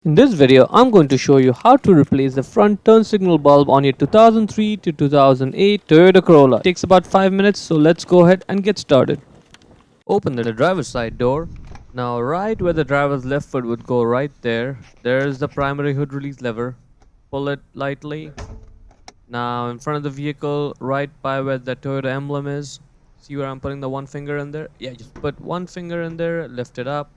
In this video, I'm going to show you how to replace the front turn signal bulb on your 2003 to 2008 Toyota Corolla. It takes about 5 minutes, so let's go ahead and get started. Open the driver's side door. Now right where the driver's left foot would go right there's the primary hood release lever. Pull it lightly. Now in front of the vehicle, right by where the Toyota emblem is, see where I'm putting the one finger in there? Yeah, just put one finger in there, lift it up.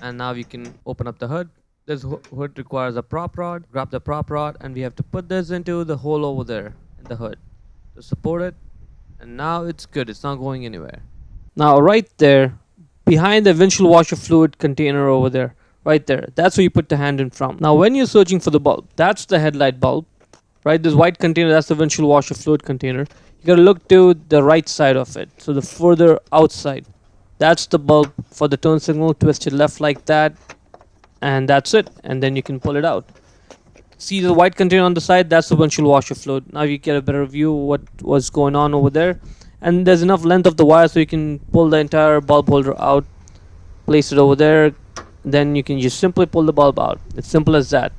And now we can open up the hood. This hood requires a prop rod. Grab the prop rod and we have to put this into the hole over there in the hood to support it. And now it's good, it's not going anywhere. Now right there, behind the windshield washer fluid container over there, right there, that's where you put the hand in from. Now when you're searching for the bulb, that's the headlight bulb, right? This white container, that's the windshield washer fluid container. You gotta look to the right side of it, so the further outside. That's the bulb for the turn signal. Twist it left like that, and that's it. And then you can pull it out. See the white container on the side? That's the windshield washer fluid. Now you get a better view of what was going on over there. And there's enough length of the wire so you can pull the entire bulb holder out, place it over there. Then you can just simply pull the bulb out. It's simple as that.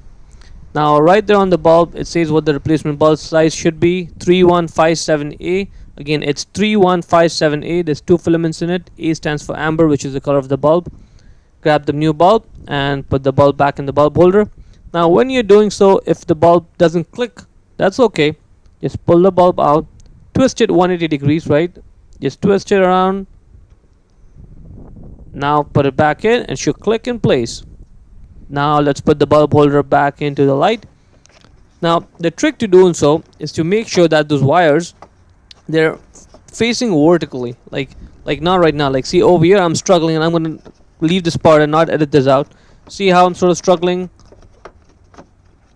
Now right there on the bulb, it says what the replacement bulb size should be, 3157A. Again, it's 3157A. There's two filaments in it. A stands for amber, which is the color of the bulb. Grab the new bulb and put the bulb back in the bulb holder. Now when you're doing so, if the bulb doesn't click, that's okay. Just pull the bulb out, twist it 180 degrees, right? Just twist it around. Now put it back in and it should click in place. Now let's put the bulb holder back into the light. Now the trick to doing so is to make sure that those wires, they're facing vertically, like not right now. Like see over here, I'm struggling and I'm going to leave this part and not edit this out. See how I'm sort of struggling?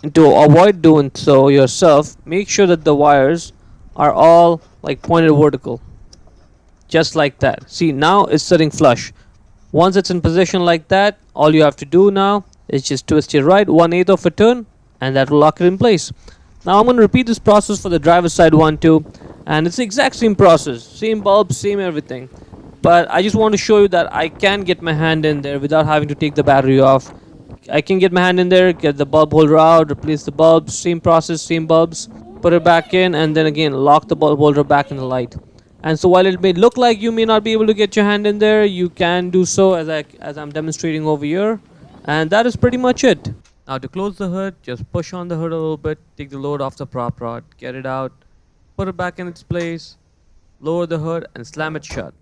And to avoid doing so yourself, make sure that the wires are all like pointed vertical, just like that. See, now it's sitting flush. Once it's in position like that, all you have to do now is just twist it right 1/8 of a turn, and that will lock it in place. Now I'm going to repeat this process for the driver's side one too, and it's the exact same process, same bulb, same everything. But I just want to show you that I can get my hand in there without having to take the battery off. I can get my hand in there, get the bulb holder out, replace the bulbs, same process, same bulbs, put it back in, and then again lock the bulb holder back in the light. And so while it may look like you may not be able to get your hand in there, you can do so as I'm demonstrating over here. And that is pretty much it. Now to close the hood, just push on the hood a little bit, take the load off the prop rod, get it out, put it back in its place, lower the hood and slam it shut.